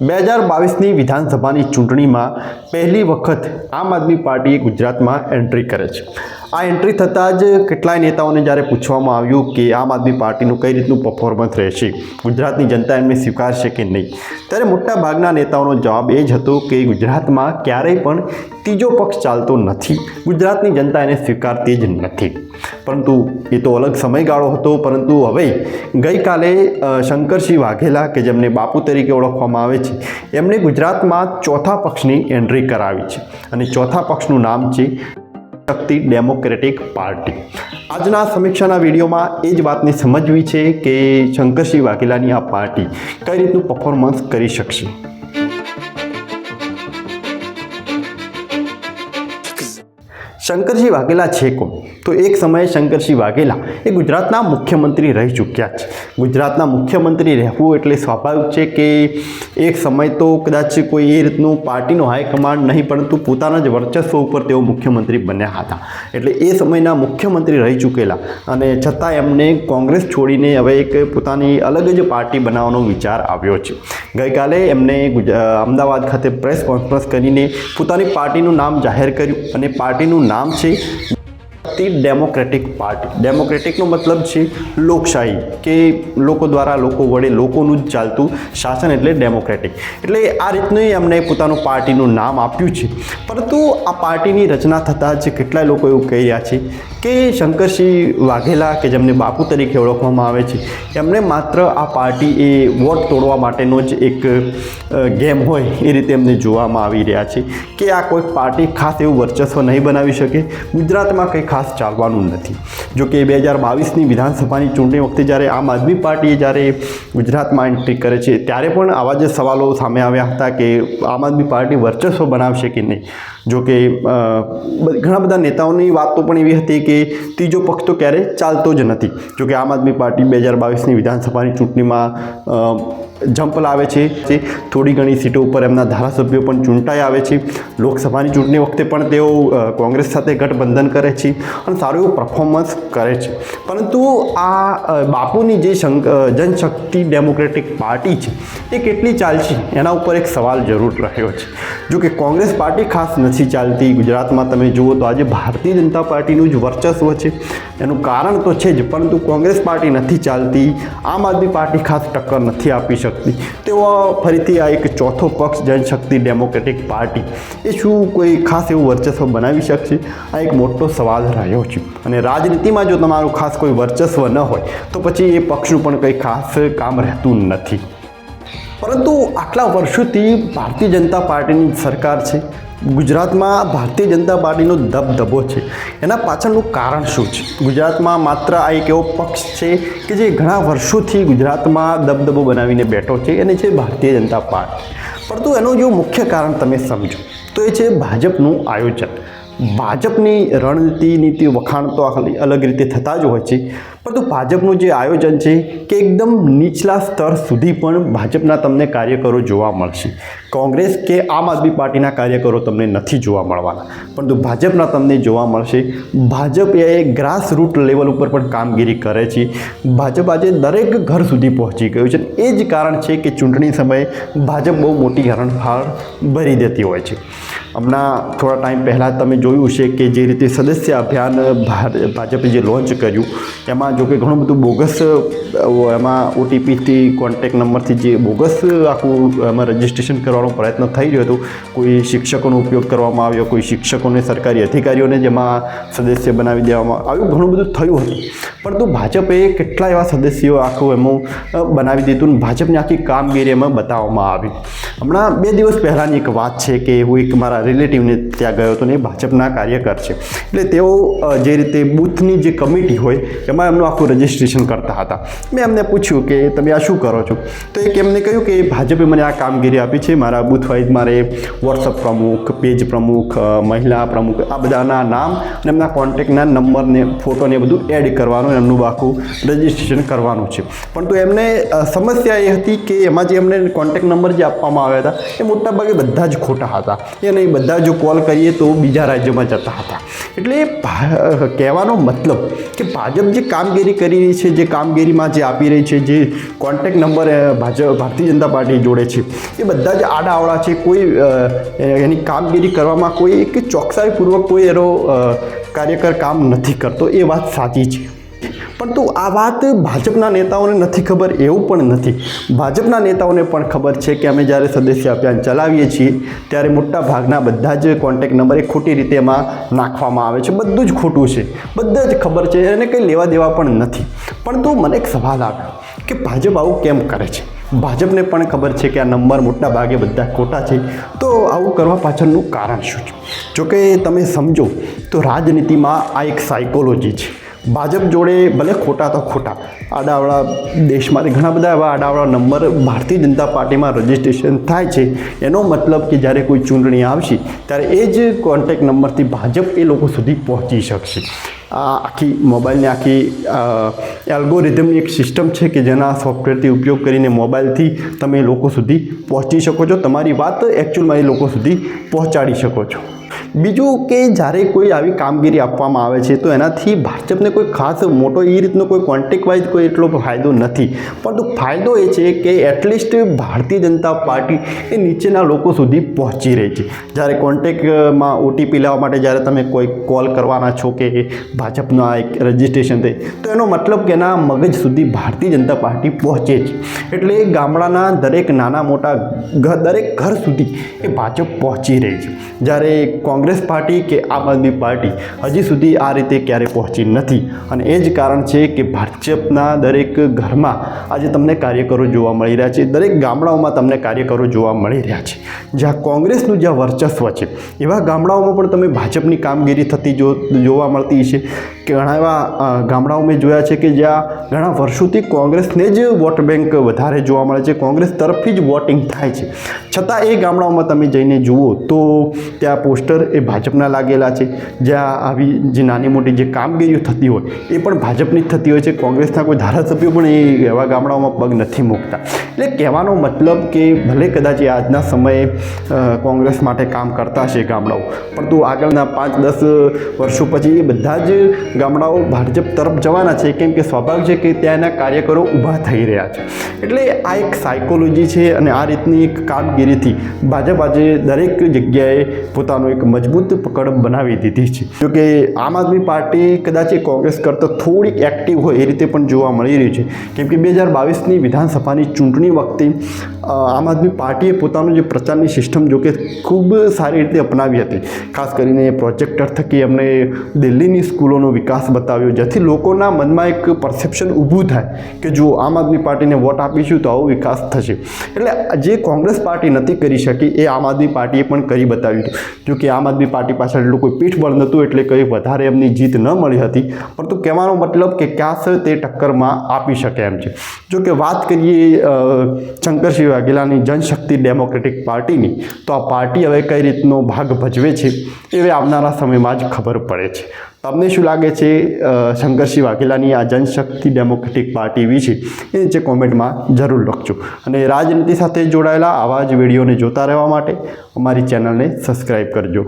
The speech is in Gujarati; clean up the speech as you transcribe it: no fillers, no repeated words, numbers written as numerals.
2022ની વિધાનસભાની ચૂંટણીમાં પહેલી વખત આમ આદમી પાર્ટીએ ગુજરાતમાં એન્ટ્રી કરે છે। આ એન્ટ્રી થતાં જ કેટલાય નેતાઓને જ્યારે પૂછવામાં આવ્યું કે આમ આદમી પાર્ટીનું કઈ રીતનું પરફોર્મન્સ રહેશે, ગુજરાતની જનતા એમને સ્વીકારશે કે નહીં, ત્યારે મોટાભાગના નેતાઓનો જવાબ એ જ હતો કે ગુજરાતમાં ક્યારેય પણ ત્રીજો પક્ષ ચાલતો નથી, ગુજરાતની જનતા એને સ્વીકારતી જ નથી। પરંતુ એ તો અલગ સમયગાળો હતો। પરંતુ હવે ગઈકાલે શંકરસિંહ વાઘેલા કે જેમને બાપુ તરીકે ઓળખવામાં આવે છે, એમણે ગુજરાતમાં ચોથા પક્ષની એન્ટ્રી કરાવી છે અને ચોથા પક્ષનું નામ છે શક્તિ ડેમોક્રેટિક પાર્ટી। આજના સમીક્ષાના વિડીયોમાં એ જ વાતને સમજવી છે કે શંકરસિંહ વાઘેલાની આ પાર્ટી કઈ રીતનું પરફોર્મન્સ કરી શકશે। શંકરસિંહ વાઘેલા છે કોણ? તો એક સમયે શંકરસિંહ વાઘેલા એ ગુજરાતના મુખ્યમંત્રી રહી ચૂક્યા છે। ગુજરાતના મુખ્યમંત્રી રહેવું એટલે સ્વાભાવિક છે કે એક સમય તો કદાચ કોઈ એ રીતનું પાર્ટીનો હાઈકમાન્ડ નહીં, પરંતુ પોતાના જ વર્ચસ્વ ઉપર તેઓ મુખ્યમંત્રી બન્યા હતા। એટલે એ સમયના મુખ્યમંત્રી રહી ચૂકેલા અને છતાં એમને કોંગ્રેસ છોડીને હવે એક પોતાની અલગ જ પાર્ટી બનાવવાનો વિચાર આવ્યો છે। ગઈકાલે એમને અમદાવાદ ખાતે પ્રેસ કોન્ફરન્સ કરીને પોતાની પાર્ટીનું નામ જાહેર કર્યું અને પાર્ટીનું નામ છે ડેમોક્રેટિક પાર્ટી। ડેમોક્રેટિકનો મતલબ છે લોકશાહી, કે લોકો દ્વારા, લોકો વડે, લોકોનું જ ચાલતું શાસન એટલે ડેમોક્રેટિક। એટલે આ રીતનું એમણે પોતાનું પાર્ટીનું નામ આપ્યું છે। પરંતુ આ પાર્ટીની રચના થતાં જ કેટલાય લોકો એવું કહી રહ્યા છે કે શંકરસિંહ વાઘેલા કે જેમને બાપુ તરીકે ઓળખવામાં આવે છે, એમણે માત્ર આ પાર્ટી એ વોટ તોડવા માટેનો જ એક ગેમ હોય એ રીતે એમને જોવામાં આવી રહ્યા છે કે આ કોઈ પાર્ટી ખાસ એવું વર્ચસ્વ નહીં બનાવી શકે, ગુજરાતમાં કંઈ ખાસ ચાલવાનું નથી। જો કે 2022ની વિધાનસભાની ચૂંટણી વખતે જ્યારે આમ આદમી પાર્ટીએ જ્યારે ગુજરાતમાં એન્ટ્રી કરે છે ત્યારે પણ આવા જ સવાલો સામે આવ્યા હતા કે આમ આદમી પાર્ટી વર્ચસ્વ બનાવશે કે નહીં। જો કે ઘણા બધા નેતાઓની વાતો પણ એવી હતી કે ત્રીજો પક્ષ તો ક્યારેય ચાલતો જ નથી। જો કે આમ આદમી પાર્ટી 2022ની વિધાનસભાની ચૂંટણીમાં જંપ લાવે છે, થોડી ઘણી સીટો ઉપર એમના ધારાસભ્યો પણ ચૂંટાઈ આવે છે। લોકસભાની ચૂંટણી વખતે પણ તેઓ કોંગ્રેસ સાથે ગઠબંધન કરે છે અને સારું એવું પરફોર્મન્સ કરે છે। પરંતુ આ બાપુની જે જનશક્તિ ડેમોક્રેટિક પાર્ટી છે એ કેટલી ચાલશે એના ઉપર એક સવાલ જરૂર રહ્યો છે। જો કે કોંગ્રેસ પાર્ટી ખાસ નથી ચાલતી ગુજરાતમાં, તમે જુઓ તો આજે ભારતીય જનતા પાર્ટીનું જ વર્ચસ્વ છે, એનું કારણ તો છે જ, પરંતુ કોંગ્રેસ પાર્ટી નથી ચાલતી, આમ આદમી પાર્ટી ખાસ ટક્કર નથી આપી શકતી। તેઓ ફરીથી આ એક ચોથો પક્ષ જનશક્તિ ડેમોક્રેટિક પાર્ટી એ શું કોઈ ખાસ એવું વર્ચસ્વ બનાવી શકશે? આ એક મોટો સવાલ રહ્યો છે। અને રાજનીતિમાં જો તમારું ખાસ કોઈ વર્ચસ્વ ન હોય તો પછી એ પક્ષનું પણ કંઈ ખાસ કામ રહેતું નથી। પરંતુ આટલા વર્ષોથી ભારતીય જનતા પાર્ટીની સરકાર છે, ગુજરાતમાં ભારતીય જનતા પાર્ટીનો દબદબો છે, એના પાછળનું કારણ શું છે? ગુજરાતમાં માત્ર આ એક એવો પક્ષ છે કે જે ઘણા વર્ષોથી ગુજરાતમાં દબદબો બનાવીને બેઠો છે, અને છે ભારતીય જનતા પાર્ટી। પરંતુ એનું જો મુખ્ય કારણ તમે સમજો તો એ છે ભાજપનું આયોજન। ભાજપની રણનીતિ વખાણ તો અલગ રીતે થતા જ હોય છે, પરંતુ ભાજપનું જે આયોજન છે કે એકદમ નીચલા સ્તર સુધી પણ ભાજપના તમને કાર્યકરો જોવા મળશે। કોંગ્રેસ કે આમ આદમી પાર્ટીના કાર્યકરો તમને નથી જોવા મળવાના, પરંતુ ભાજપના તમને જોવા મળશે। ભાજપ એ ગ્રાસ રૂટ લેવલ ઉપર પણ કામગીરી કરે છે। ભાજપ આજે દરેક ઘર સુધી પહોંચી ગયું છે। એ જ કારણ છે કે ચૂંટણી સમયે ભાજપ બહુ મોટી હરણફાળ ભરી દેતી હોય છે। હમણાં થોડા ટાઈમ પહેલાં તમે જોયું છે કે જે રીતે સદસ્ય અભિયાન ભાજપે જે લોન્ચ કર્યું એમાં જો કે ઘણું બધું બોગસ, એમાં ઓટીપીથી, કોન્ટેક્ટ નંબરથી જે બોગસ આખું એમાં રજિસ્ટ્રેશન કરવાનો પ્રયત્ન થઈ રહ્યો હતો। કોઈ શિક્ષકોનો ઉપયોગ કરવામાં આવ્યો, કોઈ શિક્ષકોને, સરકારી અધિકારીઓને જેમાં સદસ્ય બનાવી દેવામાં આવ્યું, ઘણું બધું થયું હતું। પરંતુ ભાજપે કેટલા એવા સદસ્યો આખું એમાં બનાવી દીધું અને ભાજપની આખી કામગીરી એમાં બતાવવામાં આવી। હમણાં 2 દિવસ પહેલાંની એક વાત છે કે હું એક મારા રિલેટિવને ત્યાં ગયો હતો ને એ ભાજપના કાર્યકર છે, એટલે તેઓ જે રીતે બૂથની જે કમિટી હોય એમાં એમનું આખું રજિસ્ટ્રેશન કરતા હતા। મેં એમને પૂછ્યું કે તમે આ શું કરો છો? તો એક એમને કહ્યું કે ભાજપે મને આ કામગીરી આપી છે, મારા બૂથ વાઇઝ મારે વોટ્સઅપ પ્રમુખ, પેજ પ્રમુખ, મહિલા પ્રમુખ, આ બધાના નામ અને એમના કોન્ટેક્ટના નંબરને, ફોટોને બધું એડ કરવાનું, એમનું આખું રજિસ્ટ્રેશન કરવાનું છે। પરંતુ એમને સમસ્યા એ હતી કે એમાં જે એમને કોન્ટેક્ટ નંબર જે આપવામાં આવ્યા હતા એ મોટાભાગે બધા જ ખોટા હતા। એને બધા જો કોલ કરીએ તો બીજા રાજ્યોમાં જતા હતા. એટલે કહેવાનો મતલબ કે ભાજપ જે કામગીરી કરી રહી છે, જે કામગીરીમાં જે આપી રહી છે, જે contact number Bharatiya Janata party જોડે છે, એ બધા જ આડાઅવળા છે. કોઈ એની કામગીરી કરવામાં કોઈ એક ચોકસાઈપૂર્વક કોઈ એનો કાર્યકર કામ નથી કરતો, એ વાત સાચી છે. પરંતુ આ વાત ભાજપના નેતાઓને નથી ખબર એવું પણ નથી. ભાજપના નેતાઓને પણ ખબર છે કે અમે જ્યારે સદસ્ય અભિયાન ચલાવીએ છીએ ત્યારે મોટા ભાગના બધા જ કોન્ટેક્ટ નંબર એ ખોટી રીતે એમાં નાખવામાં આવે છે. બધું જ ખોટું છે, બધા જ ખબર છે, એને કંઈ લેવા દેવા પણ નથી. પરંતુ મને એક સવાલ આવ્યો કે ભાજપ આવું કેમ કરે છે? ભાજપને પણ ખબર છે કે આ નંબર મોટા ભાગે બધા ખોટા છે, તો આવું કરવા પાછળનું કારણ શું છે? જોકે તમે સમજો તો રાજનીતિમાં આ એક સાયકોલોજી છે. ભાજપ જોડે ભલે ખોટા તો ખોટા આડાવડા દેશમાંથી ઘણા બધા એવા આડાવડા નંબર ભારતીય જનતા પાર્ટીમાં રજિસ્ટ્રેશન થાય છે. એનો મતલબ કે જ્યારે કોઈ ચૂંટણી આવશે ત્યારે એ જ કોન્ટેક્ટ નંબરથી ભાજપ એ લોકો સુધી પહોંચી શકશે. આ આખી મોબાઈલની આખી એલ્ગોરિધમની એક સિસ્ટમ છે કે જેના સોફ્ટવેરથી ઉપયોગ કરીને મોબાઈલથી તમે લોકો સુધી પહોંચી શકો છો, તમારી વાત એકચ્યુઅલમાં એ લોકો સુધી પહોંચાડી શકો છો. બીજું કે જ્યારે કોઈ આવી કામગીરી આપવામાં આવે છે તો એનાથી ભાજપને કોઈ ખાસ મોટો એ રીતનો કોઈ કોન્ટેક્ટ વાઇઝ કોઈ એટલો ફાયદો નથી. પરંતુ ફાયદો એ છે કે એટલીસ્ટ ભારતીય જનતા પાર્ટી એ નીચેના લોકો સુધી પહોંચી રહી છે. જ્યારે કોન્ટેક્ટમાં ઓટીપી લેવા માટે જ્યારે તમે કોઈ કોલ કરવાના છો કે ભાજપના એક રજિસ્ટ્રેશન થાય તો એનો મતલબ કે એના મગજ સુધી ભારતીય જનતા પાર્ટી પહોંચે છે. એટલે ગામડાના દરેક નાના મોટા દરેક ઘર સુધી એ ભાજપ પહોંચી રહી છે. જ્યારે કોંગ્રેસ પાર્ટી કે આમ આદમી પાર્ટી હજી સુધી આ રીતે ક્યારેય પહોંચી નથી. અને એ જ કારણ છે કે ભાજપના દરેક ઘરમાં આજે તમને કાર્યકરો જોવા મળી રહ્યા છે, દરેક ગામડાઓમાં તમને કાર્યકરો જોવા મળી રહ્યા છે. જ્યાં કોંગ્રેસનું જ્યાં વર્ચસ્વ છે એવા ગામડાઓમાં પણ તમે ભાજપની કામગીરી થતી જોવા મળતી છે. ઘણા એવા ગામડાઓ મેં જોયા છે કે જ્યાં ઘણા વર્ષોથી કોંગ્રેસને જ વોટ બેંક વધારે જોવા મળે છે, કોંગ્રેસ તરફથી જ વોટિંગ થાય છે. છતાં એ ગામડાઓમાં તમે જઈને જુઓ તો ત્યાં પોસ્ટર એ ભાજપના લાગેલા છે. જ્યાં આવી જે નાની મોટી જે કામગીરીઓ થતી હોય એ પણ ભાજપની જ થતી હોય છે. કોંગ્રેસના કોઈ ધારાસભ્યો પણ એ એવા ગામડાઓમાં પગ નથી મૂકતા. એટલે કહેવાનો મતલબ કે ભલે કદાચ એ આજના સમયે કોંગ્રેસ માટે કામ કરતા હશે ગામડાઓ, પરંતુ આગળના 5-10 વર્ષો પછી એ બધા જ ગામડાઓ ભાજપ તરફ જવાના છે. કેમ કે સ્વાભાવિક છે કે ત્યાંના કાર્યકરો ઊભા થઈ રહ્યા છે. એટલે આ એક સાયકોલોજી છે અને આ રીતની એક કામગીરીથી ભાજપ આજે દરેક જગ્યાએ પોતાનું એક મજબૂત પકડ બનાવી દીધી છે. જોકે આમ આદમી પાર્ટી કદાચ એ કોંગ્રેસ કરતાં થોડીક એક્ટિવ હોય એ રીતે પણ જોવા મળી રહ્યું છે. કેમ કે 2022ની વિધાનસભાની ચૂંટણી વખતે આમ આદમી પાર્ટીએ પોતાનું જે પ્રચારની સિસ્ટમ જોકે ખૂબ સારી રીતે અપનાવી હતી. ખાસ કરીને પ્રોજેક્ટર થકી એમણે દિલ્હીની સ્કૂલોનો વિકાસ બતાવ્યો, જેથી લોકોના મનમાં એક પરસેપ્શન ઊભું થાય કે જો આમ આદમી પાર્ટીને વોટ આપીશું તો આવો વિકાસ થશે. એટલે જે કોંગ્રેસ પાર્ટી નથી કરી શકી એ આમ આદમી પાર્ટીએ પણ કરી બતાવ્યું હતું. જો કે આમ આદમી પાર્ટી પાછળ એટલું કોઈ પીઠબળ નહોતું એટલે કંઈ વધારે એમની જીત ન મળી હતી. પરંતુ કહેવાનો મતલબ કે ક્યાં તે ટક્કરમાં આપી શકે એમ છે. જો કે વાત કરીએ શંકરસિંહ વાઘેલાની જનશક્તિ ડેમોક્રેટિક પાર્ટીની, તો આ પાર્ટી હવે કઈ રીતનો ભાગ ભજવે છે એ આવનારા સમયમાં જ ખબર પડે છે. તમને શું લાગે છે શંકરસિંહ વાઘેલાની આ જનશક્તિ ડેમોક્રેટિક પાર્ટી વિશે એ નીચે કોમેન્ટમાં જરૂર લખજો. અને રાજનીતિ સાથે જોડાયેલા આવા જ વિડીયોને જોતા રહેવા માટે અમારી ચેનલને સબસ્ક્રાઈબ કરજો.